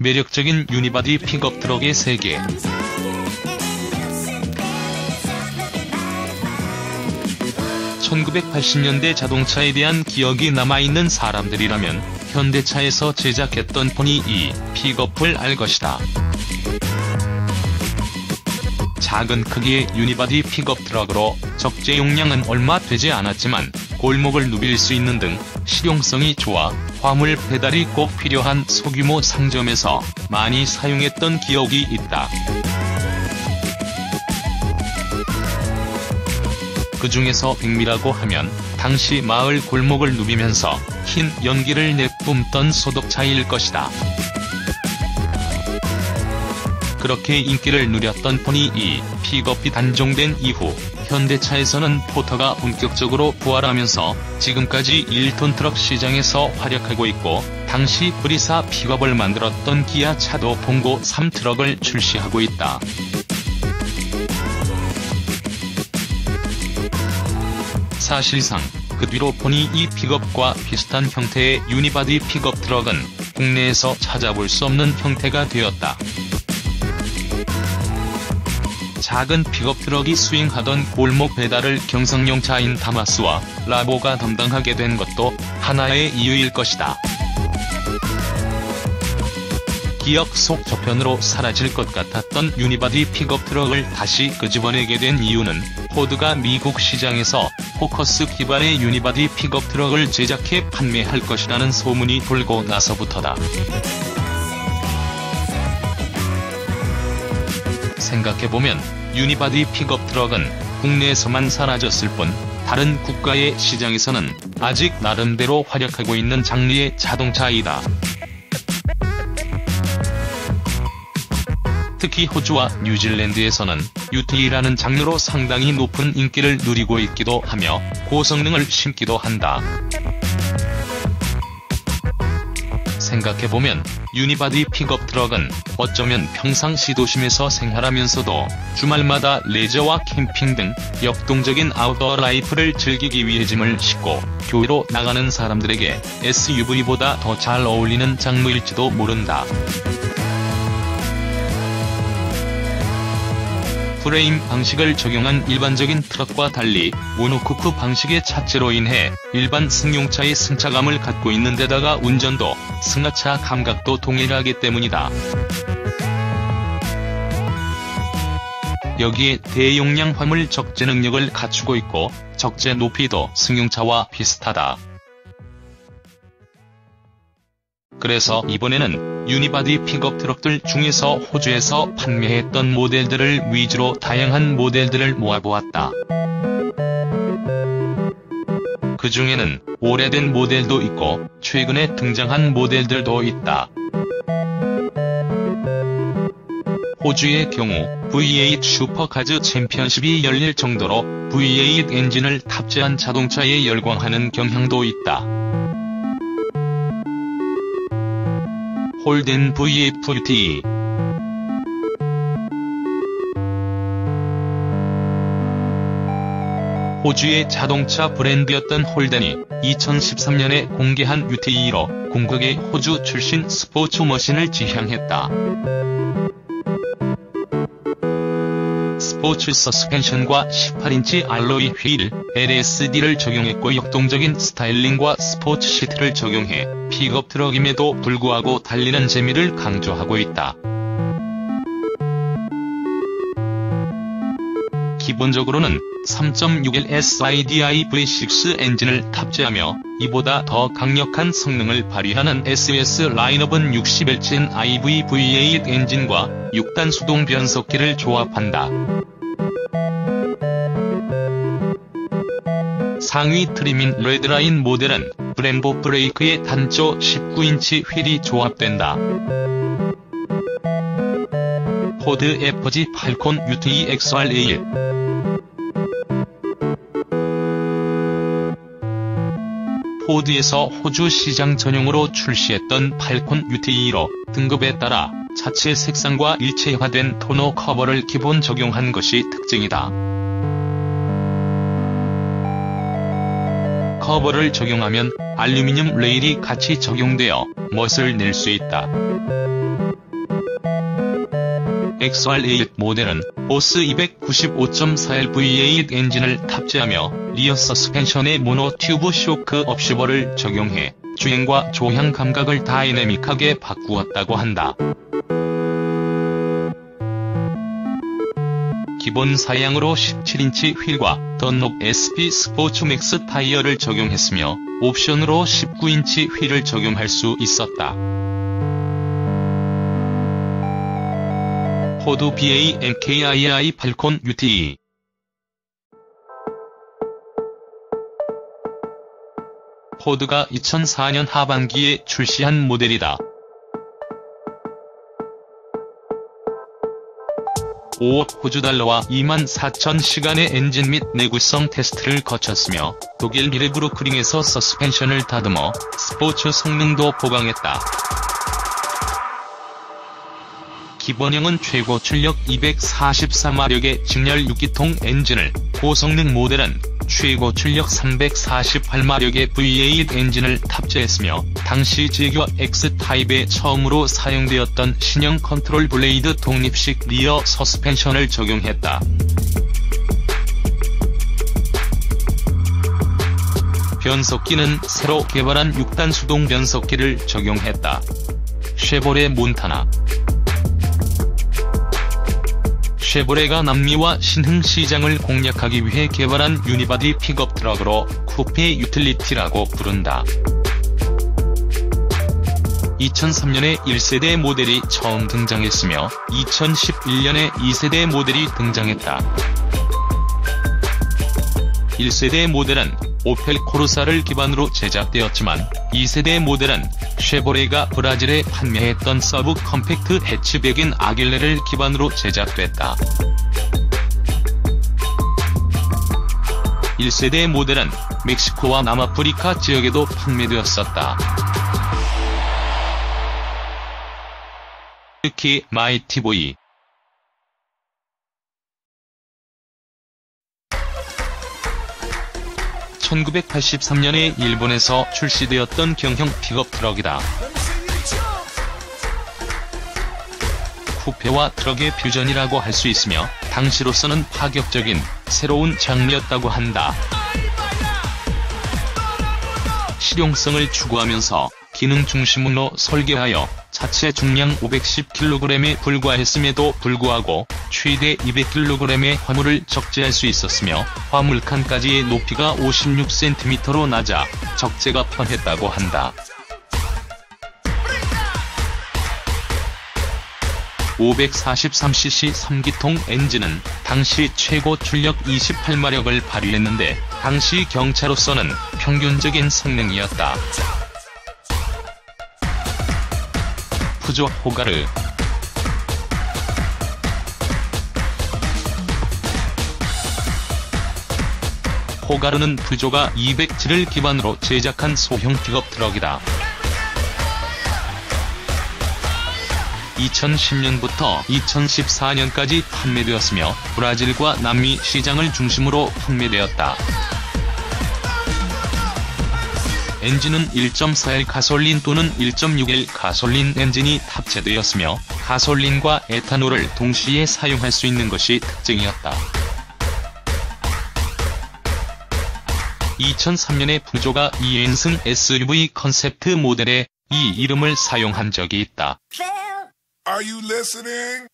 매력적인 유니바디 픽업 트럭의 세계. 1980년대 자동차에 대한 기억이 남아있는 사람들이라면 현대차에서 제작했던 포니 E 픽업을 알 것이다. 작은 크기의 유니바디 픽업 트럭으로 적재 용량은 얼마 되지 않았지만 골목을 누빌 수 있는 등 실용성이 좋아 화물 배달이 꼭 필요한 소규모 상점에서 많이 사용했던 기억이 있다. 그 중에서 백미라고 하면 당시 마을 골목을 누비면서 흰 연기를 내뿜던 소독차일 것이다. 그렇게 인기를 누렸던 포니 E 픽업이 단종된 이후 현대차에서는 포터가 본격적으로 부활하면서 지금까지 1톤 트럭 시장에서 활약하고 있고, 당시 브리사 픽업을 만들었던 기아차도 봉고 3 트럭을 출시하고 있다. 사실상 그 뒤로 포니 E 픽업과 비슷한 형태의 유니바디 픽업 트럭은 국내에서 찾아볼 수 없는 형태가 되었다. 작은 픽업 트럭이 수행하던 골목 배달을 경상용차인 다마스와 라보가 담당하게 된 것도 하나의 이유일 것이다. 기억 속 저편으로 사라질 것 같았던 유니바디 픽업 트럭을 다시 끄집어내게 된 이유는 포드가 미국 시장에서 포커스 기반의 유니바디 픽업 트럭을 제작해 판매할 것이라는 소문이 돌고 나서부터다. 생각해보면 유니바디 픽업 트럭은 국내에서만 사라졌을 뿐 다른 국가의 시장에서는 아직 나름대로 활약하고 있는 장르의 자동차이다. 특히 호주와 뉴질랜드에서는 UT라는 장르로 상당히 높은 인기를 누리고 있기도 하며 고성능을 심기도 한다. 생각해보면 유니바디 픽업 트럭은 어쩌면 평상시 도심에서 생활하면서도 주말마다 레저와 캠핑 등 역동적인 아웃도어 라이프를 즐기기 위해 짐을 싣고 교회로 나가는 사람들에게 SUV보다 더 잘 어울리는 장르일지도 모른다. 프레임 방식을 적용한 일반적인 트럭과 달리 모노코크 방식의 차체로 인해 일반 승용차의 승차감을 갖고 있는 데다가 운전도 승하차 감각도 동일하기 때문이다. 여기에 대용량 화물 적재 능력을 갖추고 있고 적재 높이도 승용차와 비슷하다. 그래서 이번에는 유니바디 픽업 트럭들 중에서 호주에서 판매했던 모델들을 위주로 다양한 모델들을 모아보았다. 그 중에는 오래된 모델도 있고 최근에 등장한 모델들도 있다. 호주의 경우 V8 슈퍼카즈 챔피언십이 열릴 정도로 V8 엔진을 탑재한 자동차에 열광하는 경향도 있다. 홀덴 VFUTE 호주의 자동차 브랜드였던 홀덴이 2013년에 공개한 UTE로 궁극의 호주 출신 스포츠 머신을 지향했다. 스포츠 서스펜션과 18인치 알로이 휠 LSD를 적용했고 역동적인 스타일링과 스포츠 시트를 적용해 픽업 트럭임에도 불구하고 달리는 재미를 강조하고 있다. 기본적으로는 3.61 SIDI V6 엔진을 탑재하며 이보다 더 강력한 성능을 발휘하는 SS 라인업은 60Hz IV V8 엔진과 6단 수동 변속기를 조합한다. 상위 트림인 레드라인 모델은 브렘보 브레이크의 단조 19인치 휠이 조합된다. 포드 FG 팔콘 UTE XR1 포드에서 호주 시장 전용으로 출시했던 팔콘 UTE로 등급에 따라 차체 색상과 일체화된 토너 커버를 기본 적용한 것이 특징이다. 커버를 적용하면 알루미늄 레일이 같이 적용되어 멋을 낼 수 있다. XR8 모델은 보스 295.41 V8 엔진을 탑재하며 리어 서스펜션에 모노 튜브 쇼크 업시버를 적용해 주행과 조향 감각을 다이내믹하게 바꾸었다고 한다. 기본 사양으로 17인치 휠과 던롭 SP 스포츠 맥스 타이어를 적용했으며 옵션으로 19인치 휠을 적용할 수 있었다. 포드 BA-MKII 팔콘 UTE 포드가 2004년 하반기에 출시한 모델이다. 5억 호주 달러와 24,000시간의 엔진 및 내구성 테스트를 거쳤으며 독일 비레브루크링에서 서스펜션을 다듬어 스포츠 성능도 보강했다. 기본형은 최고 출력 244마력의 직렬 6기통 엔진을, 고성능 모델은 최고 출력 348마력의 V8 엔진을 탑재했으며 당시 제규어 X타입에 처음으로 사용되었던 신형 컨트롤 블레이드 독립식 리어 서스펜션을 적용했다. 변속기는 새로 개발한 6단 수동 변속기를 적용했다. 쉐보레 몬타나 쉐보레가 남미와 신흥 시장을 공략하기 위해 개발한 유니바디 픽업 트럭으로 쿠페 유틸리티라고 부른다. 2003년에 1세대 모델이 처음 등장했으며 2011년에 2세대 모델이 등장했다. 1세대 모델은 오펠 코르사를 기반으로 제작되었지만 2세대 모델은 쉐보레가 브라질에 판매했던 서브 컴팩트 해치백인 아길레를 기반으로 제작됐다. 1세대 모델은 멕시코와 남아프리카 지역에도 판매되었었다. 특히 마이티보이 (1983년에) 일본에서 출시되었던 경형 픽업 트럭이다. 쿠페와 트럭의 퓨전이라고 할 수 있으며 당시로서는 파격적인 새로운 장르였다고 한다. 실용성을 추구하면서 기능 중심으로 설계하여 자체 중량 510kg에 불과했음에도 불구하고 최대 200kg의 화물을 적재할 수 있었으며 화물칸까지의 높이가 56cm로 낮아 적재가 편했다고 한다. 543cc 3기통 엔진은 당시 최고 출력 28마력을 발휘했는데 당시 경차로서는 평균적인 성능이었다. 푸조 호가르 호가르는 푸조가 207을 기반으로 제작한 소형 픽업 트럭이다. 2010년부터 2014년까지 판매되었으며 브라질과 남미 시장을 중심으로 판매되었다. 엔진은 1.4L 가솔린 또는 1.6L 가솔린 엔진이 탑재되었으며 가솔린과 에탄올을 동시에 사용할 수 있는 것이 특징이었다. 2003년에 푸조가 2인승 SUV 컨셉트 모델에 이 이름을 사용한 적이 있다. Are you listening?